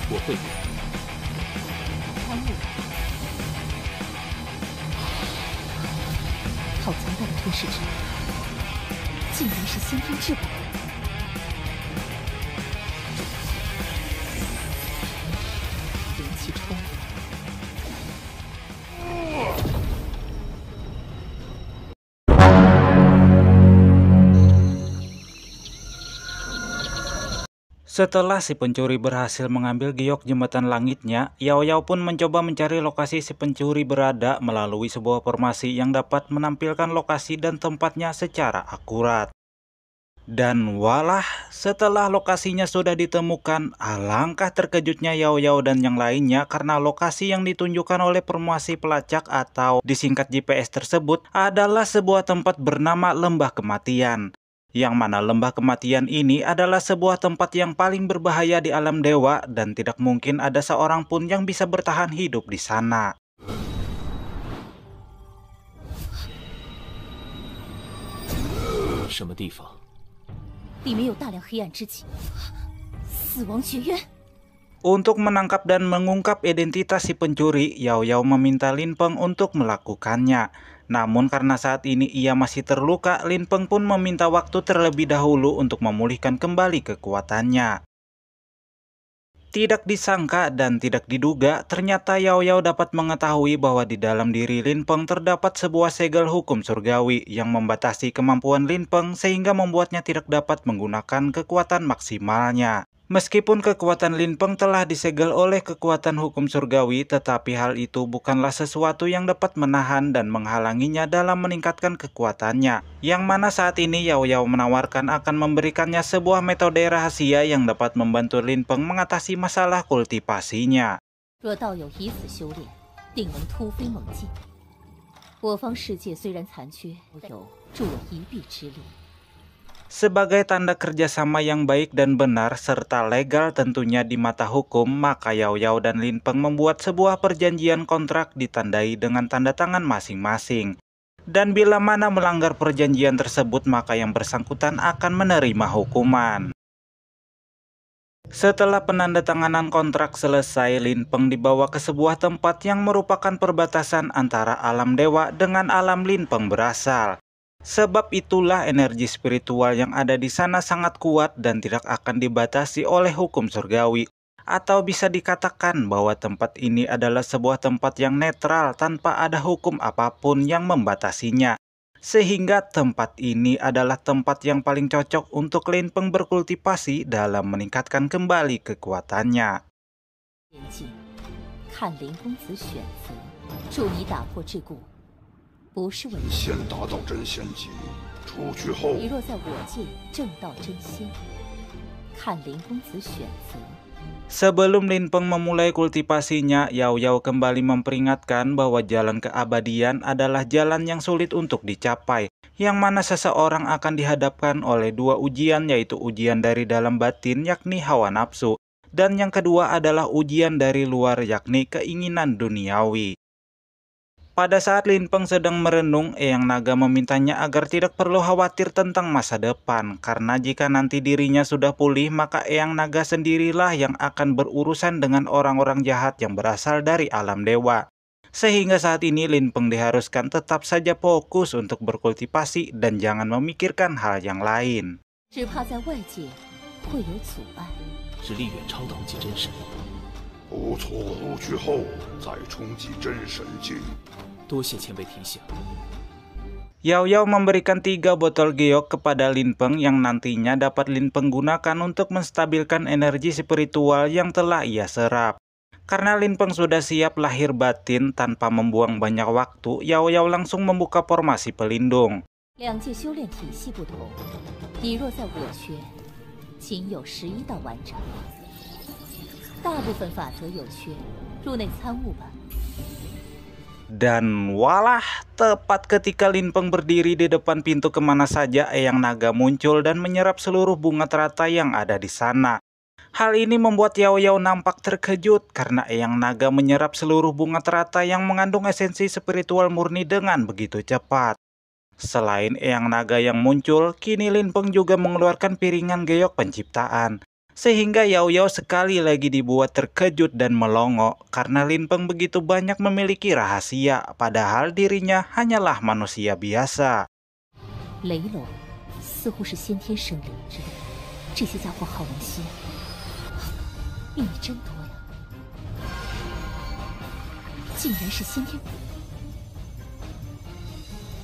我会。参悟，好强大的吞噬之力，竟然是先天至宝。灵气冲。 Setelah si pencuri berhasil mengambil giok jembatan langitnya, Yao Yao pun mencoba mencari lokasi si pencuri berada melalui sebuah formasi yang dapat menampilkan lokasi dan tempatnya secara akurat. Dan walah, setelah lokasinya sudah ditemukan, alangkah terkejutnya Yao Yao dan yang lainnya karena lokasi yang ditunjukkan oleh formasi pelacak atau disingkat GPS tersebut adalah sebuah tempat bernama Lembah Kematian. Yang mana lembah kematian ini adalah sebuah tempat yang paling berbahaya di alam dewa dan tidak mungkin ada seorang pun yang bisa bertahan hidup di sana. 什么地方？里面有大量黑暗之气，死亡学院。 Untuk menangkap dan mengungkap identitas si pencuri, Yao Yao meminta Lin Peng untuk melakukannya. Namun karena saat ini ia masih terluka, Lin Peng pun meminta waktu terlebih dahulu untuk memulihkan kembali kekuatannya. Tidak disangka dan tidak diduga, ternyata Yao Yao dapat mengetahui bahwa di dalam diri Lin Peng terdapat sebuah segel hukum surgawi yang membatasi kemampuan Lin Peng sehingga membuatnya tidak dapat menggunakan kekuatan maksimalnya. Meskipun kekuatan Lin Peng telah disegel oleh kekuatan hukum surgawi, tetapi hal itu bukanlah sesuatu yang dapat menahan dan menghalanginya dalam meningkatkan kekuatannya. Yang mana saat ini Yao Yao menawarkan akan memberikannya sebuah metode rahasia yang dapat membantu Lin Peng mengatasi masalah kultivasinya. 若道友以此修炼，定能突飞猛进。我方世界虽然残缺，有助我一臂之力。 Sebagai tanda kerjasama yang baik dan benar serta legal tentunya di mata hukum, maka Yao Yao dan Lin Peng membuat sebuah perjanjian kontrak ditandai dengan tanda tangan masing-masing. Dan bila mana melanggar perjanjian tersebut, maka yang bersangkutan akan menerima hukuman. Setelah penandatanganan kontrak selesai, Lin Peng dibawa ke sebuah tempat yang merupakan perbatasan antara alam dewa dengan alam Lin Peng berasal. Sebab itulah energi spiritual yang ada di sana sangat kuat dan tidak akan dibatasi oleh hukum surgawi. Atau bisa dikatakan bahwa tempat ini adalah sebuah tempat yang netral tanpa ada hukum apapun yang membatasinya. Sehingga tempat ini adalah tempat yang paling cocok untuk Lin Peng berkultivasi dalam meningkatkan kembali kekuatannya. 不是问题。先达到真仙级，出去后，你若在我界正道真仙，看林公子选择。 Sebelum Lin Peng memulai kultivasinya, Yao Yao kembali memperingatkan bahwa jalan keabadian adalah jalan yang sulit untuk dicapai, yang mana seseorang akan dihadapkan oleh dua ujian, yaitu ujian dari dalam batin yakni hawa nafsu, dan yang kedua adalah ujian dari luar yakni keinginan duniawi. Pada saat Lin Peng sedang merenung, Eyang Naga memintanya agar tidak perlu khawatir tentang masa depan, karena jika nanti dirinya sudah pulih, maka Eyang Naga sendirilah yang akan berurusan dengan orang-orang jahat yang berasal dari alam dewa. Sehingga saat ini Lin Peng diharuskan tetap saja fokus untuk berkultivasi dan jangan memikirkan hal yang lain. 只怕在外界会有阻碍，实力远超同级真神。不错，入去后再冲击真神境。 多谢前辈提醒。 Yao Yao memberikan 3 botol giok kepada Lin Peng yang nantinya dapat Lin Peng gunakan untuk menstabilkan energi spiritual yang telah ia serap. Karena Lin Peng sudah siap lahir batin tanpa membuang banyak waktu, Yao Yao langsung membuka formasi pelindung. 两界修炼体系不同，你若在我圈，仅有11道完整，大部分法则有缺，入内参悟吧。 Dan walah, tepat ketika Lin Peng berdiri di depan pintu kemana saja, Eyang Naga muncul dan menyerap seluruh bunga teratai yang ada di sana. Hal ini membuat Yao Yao nampak terkejut karena Eyang Naga menyerap seluruh bunga teratai yang mengandung esensi spiritual murni dengan begitu cepat. Selain Eyang Naga yang muncul, kini Lin Peng juga mengeluarkan piringan geok penciptaan. Sehingga Yao Yao sekali lagi dibuat terkejut dan melongo karena Lin Peng begitu banyak memiliki rahasia, padahal dirinya hanyalah manusia biasa. 雷龙似乎是先天生灵之类，这些家伙好能吸啊！秘密真多呀，竟然是先天。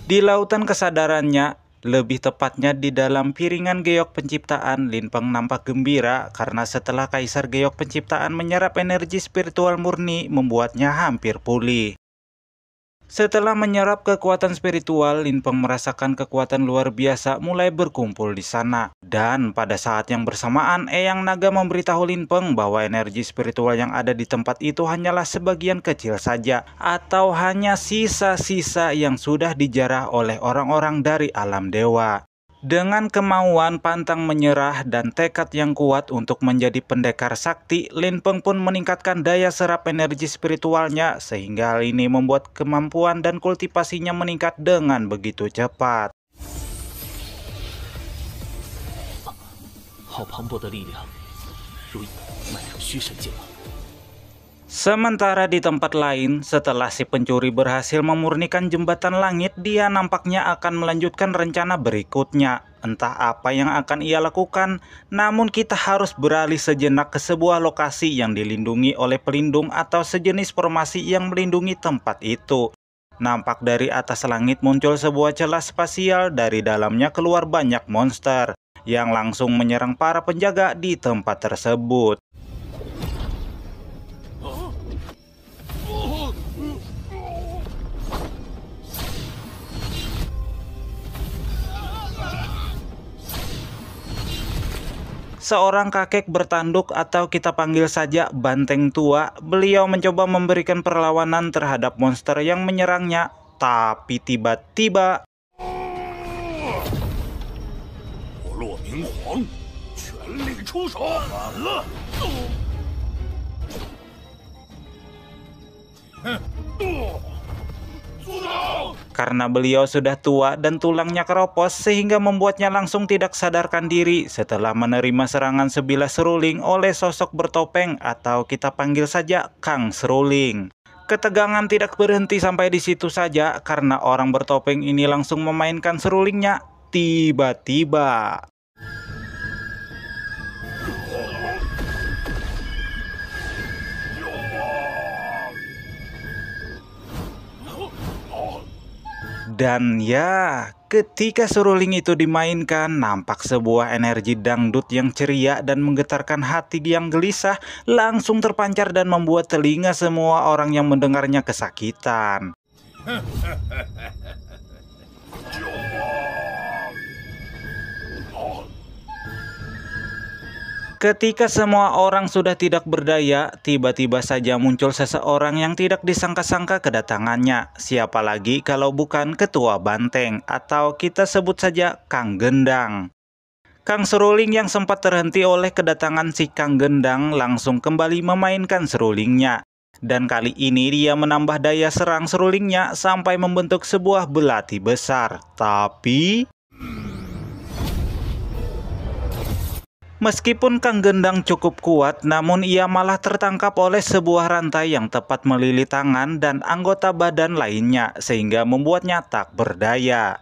Di lautan kesadarannya, lebih tepatnya di dalam piringan geok penciptaan, Lin Peng nampak gembira karena setelah Kaisar Geok Penciptaan menyerap energi spiritual murni membuatnya hampir pulih. Setelah menyerap kekuatan spiritual, Lin Peng merasakan kekuatan luar biasa mulai berkumpul di sana. Dan pada saat yang bersamaan, Eyang Naga memberitahu Lin Peng bahwa energi spiritual yang ada di tempat itu hanyalah sebagian kecil saja, atau hanya sisa-sisa yang sudah dijarah oleh orang-orang dari alam dewa. Dengan kemauan pantang menyerah dan tekad yang kuat untuk menjadi pendekar sakti, Lin Peng pun meningkatkan daya serap energi spiritualnya sehingga hal ini membuat kemampuan dan kultivasinya meningkat dengan begitu cepat. 好磅礴的力量，如已迈入虚神境了。 Sementara di tempat lain, setelah si pencuri berhasil memurnikan jembatan langit, dia nampaknya akan melanjutkan rencana berikutnya. Entah apa yang akan ia lakukan, namun kita harus beralih sejenak ke sebuah lokasi yang dilindungi oleh pelindung atau sejenis formasi yang melindungi tempat itu. Nampak dari atas langit muncul sebuah celah spasial, dari dalamnya keluar banyak monster yang langsung menyerang para penjaga di tempat tersebut. Seorang kakek bertanduk atau kita panggil saja banteng tua, beliau mencoba memberikan perlawanan terhadap monster yang menyerangnya, tapi tiba-tiba 我骆明皇全力出手，完了！ karena beliau sudah tua dan tulangnya keropos sehingga membuatnya langsung tidak sadarkan diri setelah menerima serangan sebilas seruling oleh sosok bertopeng atau kita panggil saja Kang Seruling. Ketegangan tidak berhenti sampai di situ saja karena orang bertopeng ini langsung memainkan serulingnya. Tiba-tiba dan ya, ketika seruling itu dimainkan, nampak sebuah energi dangdut yang ceria dan menggetarkan hati yang gelisah langsung terpancar dan membuat telinga semua orang yang mendengarnya kesakitan. Ketika semua orang sudah tidak berdaya, tiba-tiba saja muncul seseorang yang tidak disangka-sangka kedatangannya. Siapa lagi kalau bukan Ketua Banteng, atau kita sebut saja Kang Gendang. Kang Seruling yang sempat terhenti oleh kedatangan si Kang Gendang langsung kembali memainkan serulingnya. Dan kali ini dia menambah daya serang serulingnya sampai membentuk sebuah belati besar. Tapi meskipun Kang Gendang cukup kuat, namun ia malah tertangkap oleh sebuah rantai yang tepat melilit tangan dan anggota badan lainnya, sehingga membuatnya tak berdaya.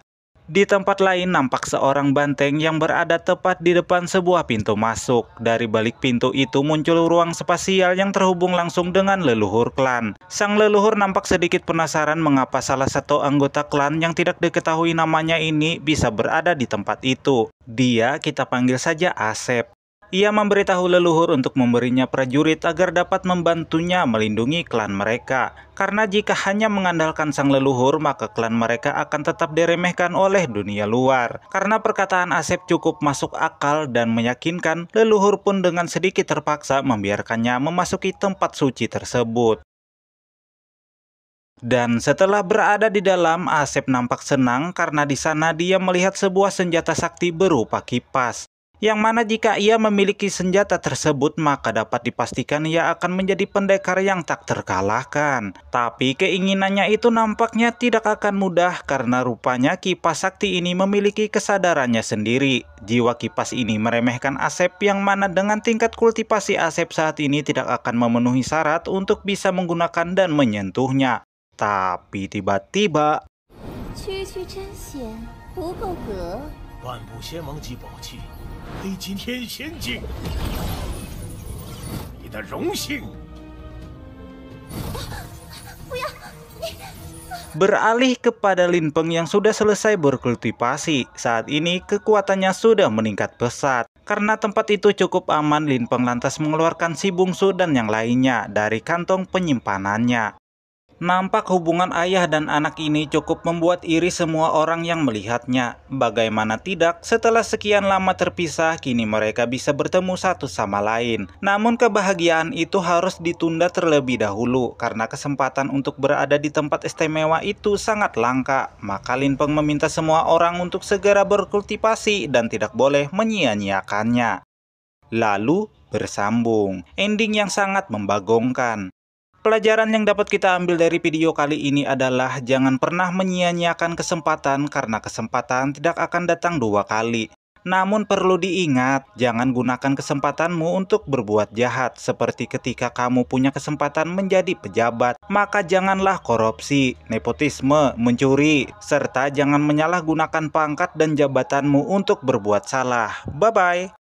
Di tempat lain nampak seorang banteng yang berada tepat di depan sebuah pintu masuk. Dari balik pintu itu muncul ruang spasial yang terhubung langsung dengan leluhur klan. Sang leluhur nampak sedikit penasaran mengapa salah satu anggota klan yang tidak diketahui namanya ini bisa berada di tempat itu. Dia kita panggil saja Asep. Ia memberitahu leluhur untuk memberinya prajurit agar dapat membantunya melindungi klan mereka. Karena jika hanya mengandalkan sang leluhur, maka klan mereka akan tetap diremehkan oleh dunia luar. Karena perkataan Asep cukup masuk akal dan meyakinkan, leluhur pun dengan sedikit terpaksa membiarkannya memasuki tempat suci tersebut. Dan setelah berada di dalam, Asep nampak senang karena di sana dia melihat sebuah senjata sakti berupa kipas. Yang mana jika ia memiliki senjata tersebut maka dapat dipastikan ia akan menjadi pendekar yang tak terkalahkan. Tapi keinginannya itu nampaknya tidak akan mudah karena rupanya kipas sakti ini memiliki kesadarannya sendiri. Jiwa kipas ini meremehkan Asep yang mana dengan tingkat kultivasi Asep saat ini tidak akan memenuhi syarat untuk bisa menggunakan dan menyentuhnya. Tapi tiba-tiba 区区真仙不够格。 万部仙王级宝器，黑金天仙境，你的荣幸。 Beralih kepada Lin Peng yang sudah selesai berkultivasi, saat ini kekuatannya sudah meningkat pesat. Karena tempat itu cukup aman, Lin Peng lantas mengeluarkan si bungsu dan yang lainnya dari kantong penyimpanannya. Nampak hubungan ayah dan anak ini cukup membuat iri semua orang yang melihatnya. Bagaimana tidak, setelah sekian lama terpisah, kini mereka bisa bertemu satu sama lain. Namun kebahagiaan itu harus ditunda terlebih dahulu, karena kesempatan untuk berada di tempat istimewa itu sangat langka. Maka Lin Peng meminta semua orang untuk segera berkultivasi dan tidak boleh menyia-nyiakannya. Lalu bersambung, ending yang sangat membagongkan. Pelajaran yang dapat kita ambil dari video kali ini adalah jangan pernah menyia-nyiakan kesempatan karena kesempatan tidak akan datang dua kali. Namun perlu diingat, jangan gunakan kesempatanmu untuk berbuat jahat seperti ketika kamu punya kesempatan menjadi pejabat. Maka janganlah korupsi, nepotisme, mencuri, serta jangan menyalahgunakan pangkat dan jabatanmu untuk berbuat salah. Bye-bye.